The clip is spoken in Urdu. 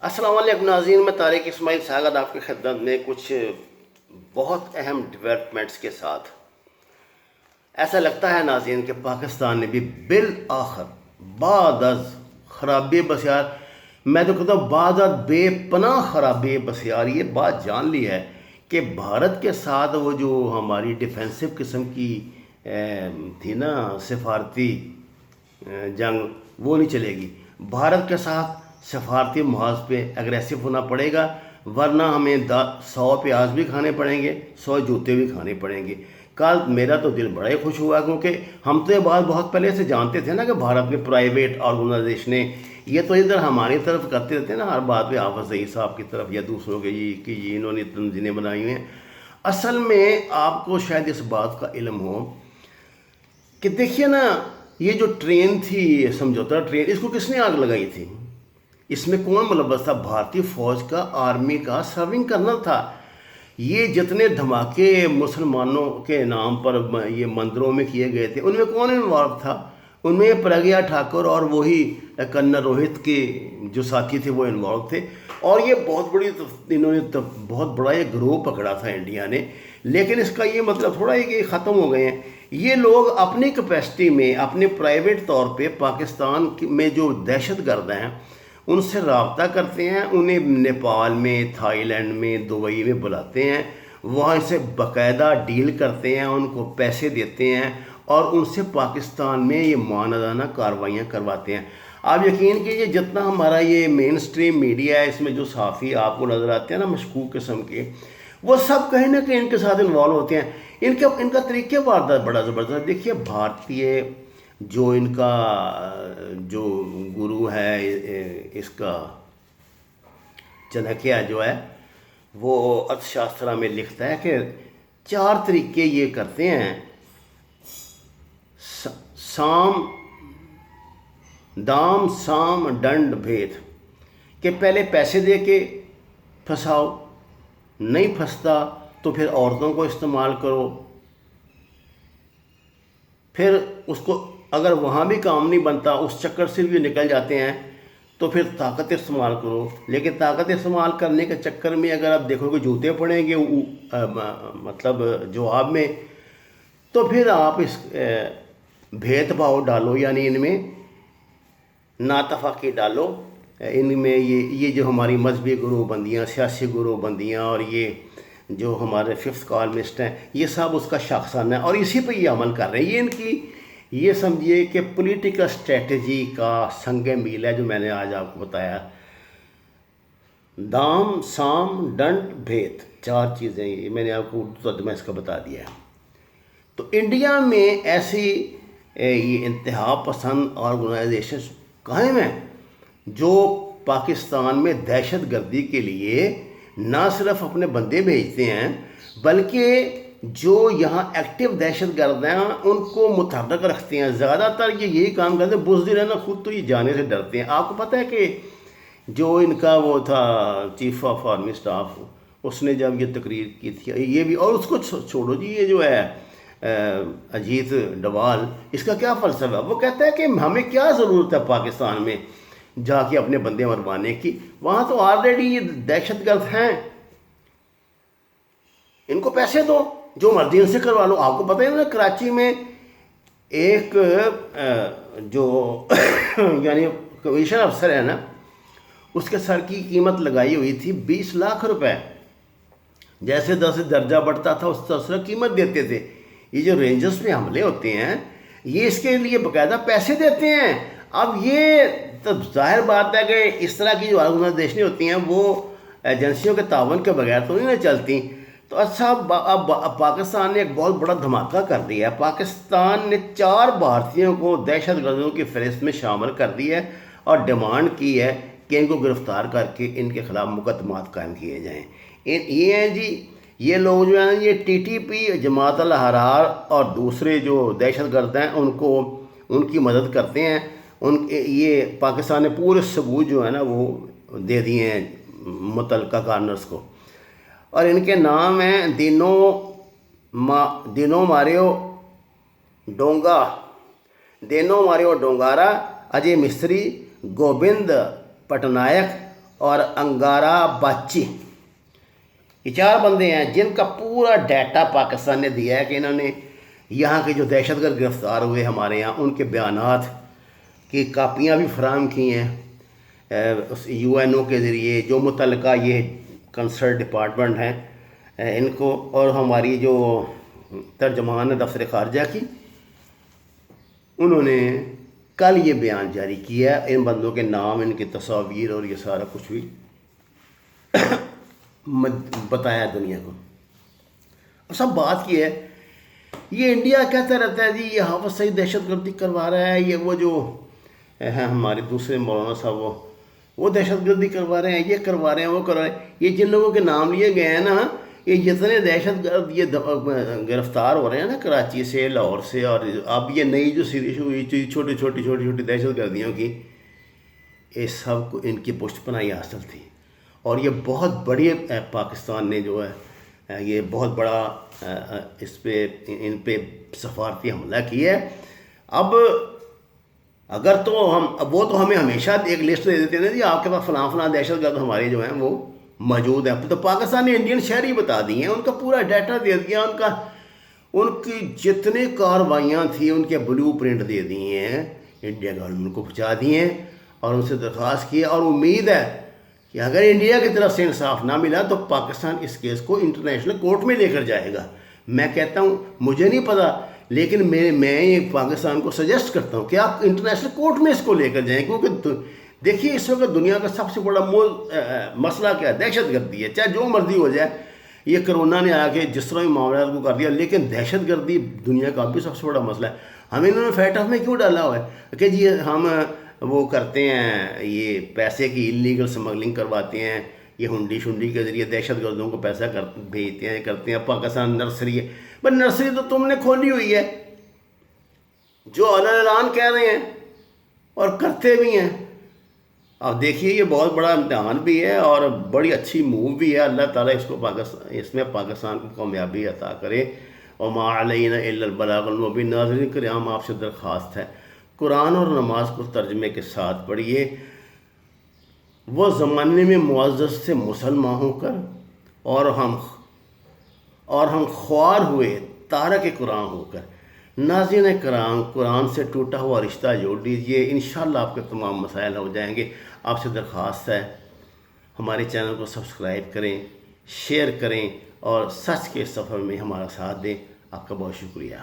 السلام علیکم ناظرین، میں طارق اسماعیل ساغر آپ کی خدمت میں کچھ بہت اہم ڈیولپمنٹس کے ساتھ۔ ایسا لگتا ہے ناظرین کہ پاکستان نے بھی بالآخر بعد از خرابی بسیار، میں تو کہتا ہوں بعد از بے پناہ خرابی بسیار، یہ بات جان لی ہے کہ بھارت کے ساتھ وہ جو ہماری ڈیفینسو قسم کی تھی نا سفارتی جنگ، وہ نہیں چلے گی۔ بھارت کے ساتھ سفارتی محاذ پہ اگریسو ہونا پڑے گا، ورنہ ہمیں 100 پیاز بھی کھانے پڑیں گے، 100 جوتے بھی کھانے پڑیں گے۔ کل میرا تو دل بڑا ہی خوش ہوا، کیونکہ ہم تو یہ بات بہت پہلے سے جانتے تھے نا کہ بھارت میں پرائیویٹ آرگنائزیشنیں یہ تو ادھر ہماری طرف کرتے رہتے ہیں نا، ہر بات میں حافظ سعید صاحب کی طرف یا دوسروں کے کہ یہ انہوں نے تنظیمیں بنائی ہوئی ہیں۔ اصل میں آپ کو شاید اس بات کا علم ہو کہ دیکھیے نا، یہ جو ٹرین تھی، سمجھوتا ٹرین، اس کو کس نے آگ لگائی تھی؟ اس میں کون ملوث تھا؟ بھارتی فوج کا، آرمی کا سرونگ کرنل تھا۔ یہ جتنے دھماکے مسلمانوں کے نام پر یہ مندروں میں کیے گئے تھے، ان میں کون انوالو تھا؟ ان میں پرگیا ٹھاکر اور وہی کنر روہت کے جو ساتھی تھے وہ انوالو تھے، اور یہ بہت بڑی انہوں نے بہت بڑا یہ گروہ پکڑا تھا انڈیا نے۔ لیکن اس کا یہ مطلب تھوڑا ہے کہ ختم ہو گئے ہیں یہ لوگ اپنی کیپیسٹی میں، اپنے پرائیویٹ طور پہ پاکستان میں جو دہشت گرد ہیں ان سے رابطہ کرتے ہیں، انہیں نیپال میں، تھائی لینڈ میں، دبئی میں بلاتے ہیں، وہاں سے باقاعدہ ڈیل کرتے ہیں، ان کو پیسے دیتے ہیں اور ان سے پاکستان میں یہ معاندانہ کارروائیاں کرواتے ہیں۔ آپ یقین کیجئے جتنا ہمارا یہ مین سٹریم میڈیا ہے، اس میں جو صحافی آپ کو نظر آتے ہیں نا مشکوک قسم کے، وہ سب کہیں نہ کہیں ان کے ساتھ انوالو ہوتے ہیں۔ ان کا طریقہ واردات بڑا زبردست۔ دیکھیے بھارتیہ جو ان کا جو گرو ہے، اس کا چنکیہ جو ہے، وہ ارتھ شاسترا میں لکھتا ہے کہ 4 طریقے یہ کرتے ہیں، دام سام ڈنڈ بھید، کہ پہلے پیسے دے کے پھنساؤ، نہیں پھنستا تو پھر عورتوں کو استعمال کرو، پھر اس کو اگر وہاں بھی کام نہیں بنتا، اس چکر سے بھی نکل جاتے ہیں، تو پھر طاقت استعمال کرو۔ لیکن طاقت استعمال کرنے کے چکر میں اگر آپ دیکھو کہ جوتے پڑیں گے مطلب جواب میں، تو پھر آپ اس بھید بھاؤ ڈالو، یعنی ان میں ناتفاقی ڈالو، ان میں یہ جو ہماری مذہبی گروہ بندیاں، سیاسی گروہ بندیاں، اور یہ جو ہمارے 5th کالمسٹ ہیں، یہ سب اس کا شاخسانہ ہے اور اسی پہ یہ عمل کر رہے ہیں۔ یہ ان کی یہ سمجھیے کہ پولیٹیکل اسٹریٹجی کا سنگ میل ہے جو میں نے آج آپ کو بتایا۔ دام سام ڈنڈ بھید، 4 چیزیں یہ میں نے آپ کو اردو ترجمہ اس کا بتا دیا ہے۔ تو انڈیا میں ایسی یہ انتہا پسند آرگنائزیشن قائم ہیں جو پاکستان میں دہشت گردی کے لیے نہ صرف اپنے بندے بھیجتے ہیں، بلکہ جو یہاں ایکٹیو دہشت گرد ہیں ان کو متحرک رکھتے ہیں۔ زیادہ تر یہ یہی کام کرتے ہیں، بزدل ہیں نا، خود تو یہ جانے سے ڈرتے ہیں۔ آپ کو پتہ ہے کہ جو ان کا وہ تھا چیف آف آرمی اسٹاف، اس نے جب یہ تقریر کی تھی، یہ بھی، اور اس کو چھوڑو جی، یہ جو ہے اجیت ڈوال، اس کا کیا فلسفہ ہے؟ وہ کہتا ہے کہ ہمیں کیا ضرورت ہے پاکستان میں جا کے اپنے بندے مروانے کی، وہاں تو آلریڈی یہ دہشت گرد ہیں، ان کو پیسے دو، جو مرضی ان سے کروا لو۔ آپ کو پتہ ہے نا کراچی میں ایک جو یعنی کمیشن افسر ہے نا، اس کے سر کی قیمت لگائی ہوئی تھی 20 لاکھ روپے۔ جیسے 10 درجہ بڑھتا تھا اس طرح قیمت دیتے تھے۔ یہ جو رینجرز پہ حملے ہوتے ہیں، یہ اس کے لیے باقاعدہ پیسے دیتے ہیں۔ اب یہ تو ظاہر بات ہے کہ اس طرح کی جو آرگنائزیشنیں ہوتی ہیں وہ ایجنسیوں کے تعاون کے بغیر تو نہیں نہ چلتی۔ تو اچھا، اب پاکستان نے ایک بہت بڑا دھماکہ کر دیا ہے۔ پاکستان نے 4 بھارتیوں کو دہشت گردوں کی فہرست میں شامل کر دی ہے اور ڈیمانڈ کی ہے کہ ان کو گرفتار کر کے ان کے خلاف مقدمات قائم کیے جائیں۔ یہ ہیں جی، یہ لوگ جو ہیں یہ ٹی ٹی پی، جماعت الاحرار اور دوسرے جو دہشت گرد ہیں ان کی مدد کرتے ہیں۔ یہ پاکستان نے پورے ثبوت جو ہے نا وہ دے دیے ہیں متعلقہ کارنرز کو، اور ان کے نام ہیں دینو ماریو ڈونگارا، اجے مستری، گوبند پٹنائک اور انگارا باچی، یہ 4 بندے ہیں جن کا پورا ڈیٹا پاکستان نے دیا ہے کہ انہوں نے یہاں کے جو دہشت گرد گرفتار ہوئے ہمارے یہاں ان کے بیانات کی کاپیاں بھی فراہم کی ہیں یو این او کے ذریعے، جو متعلقہ یہ کنسرن ڈپارٹمنٹ ہیں ان کو، اور ہماری جو ترجمان ہے دفتر خارجہ کی، انہوں نے کل یہ بیان جاری کیا ہے، ان بندوں کے نام، ان کی تصاویر اور یہ سارا کچھ بھی بتایا دنیا کو۔ اور سب بات یہ ہے، یہ انڈیا کہتا رہتا ہے جی یہ حافظ سعید دہشت گردی کروا رہا ہے، یہ وہ جو ہیں ہمارے دوسرے مولانا صاحب وہ دہشت گردی کروا رہے ہیں، یہ کروا رہے ہیں، وہ کروا رہے ہیں۔ یہ جن لوگوں کے نام لیے گئے ہیں نا، یہ جتنے دہشت گرد یہ گرفتار ہو رہے ہیں نا کراچی سے، لاہور سے، اور اب یہ نئی جو سیریز ہوئی چھوٹی چھوٹی دہشت گردیوں کی، یہ سب کو ان کی پشت پناہی حاصل تھی، اور یہ بہت بڑی پاکستان نے جو ہے یہ بہت بڑا اس پہ ان پہ سفارتی حملہ کیا ہے۔ اب اگر تو وہ تو ہمیں ہمیشہ ایک لسٹ دے دیتے ہیں جی آپ کے پاس فلاں دہشت گرد ہمارے جو ہیں وہ موجود ہیں، تو پاکستان نے انڈین شہری بتا دی ہیں، ان کا پورا ڈیٹا دے دیا، ان کی جتنے کاروائیاں تھیں ان کے بلو پرنٹ دے دیے ہیں، انڈیا گورنمنٹ کو پہنچا دیے ہیں، اور ان سے درخواست کی ہے، اور امید ہے کہ اگر انڈیا کی طرف سے انصاف نہ ملا تو پاکستان اس کیس کو انٹرنیشنل کورٹ میں لے کر جائے گا۔ میں کہتا ہوں مجھے نہیں پتہ، لیکن میں پاکستان کو سجیسٹ کرتا ہوں کہ آپ انٹرنیشنل کورٹ میں اس کو لے کر جائیں، کیونکہ دیکھیے اس وقت دنیا کا سب سے بڑا مسئلہ کیا ہے؟ دہشت گردی ہے، چاہے جو مرضی ہو جائے۔ یہ کرونا نے آ کے جس طرح بھی معاملات کو کر دیا، لیکن دہشت گردی دنیا کا بھی سب سے بڑا مسئلہ ہے۔ ہمیں انہوں نے فیٹ آف میں کیوں ڈالا ہوا ہے کہ جی ہم وہ کرتے ہیں، یہ پیسے کی انلیگل سمگلنگ کرواتے ہیں، یہ ہنڈی شنڈی کے ذریعے دہشت گردوں کو پیسہ بھیجتے ہیں، کرتے ہیں۔ پاکستان نرسری ہے، بس نرسری تو تم نے کھولی ہوئی ہے، جو اعلان کہہ رہے ہیں اور کرتے بھی ہیں۔ اب دیکھیے یہ بہت بڑا امتحان بھی ہے اور بڑی اچھی موو بھی ہے، اللہ تعالیٰ اس میں پاکستان کو کامیابی عطا کرے۔ وما علینا الا البلاغ المبین۔ ناظرین کرام، آپ سے درخواست ہے قرآن اور نماز کو ترجمے کے ساتھ پڑھیے۔ وہ زمانے میں معزز سے مسلمان ہو کر اور ہم خوار ہوئے تارک قرآن ہو کر۔ ناظرین کرام، قرآن سے ٹوٹا ہوا رشتہ جوڑ لیجئے، انشاءاللہ آپ کے تمام مسائل ہو جائیں گے۔ آپ سے درخواست ہے ہمارے چینل کو سبسکرائب کریں، شیئر کریں، اور سچ کے سفر میں ہمارا ساتھ دیں۔ آپ کا بہت شکریہ۔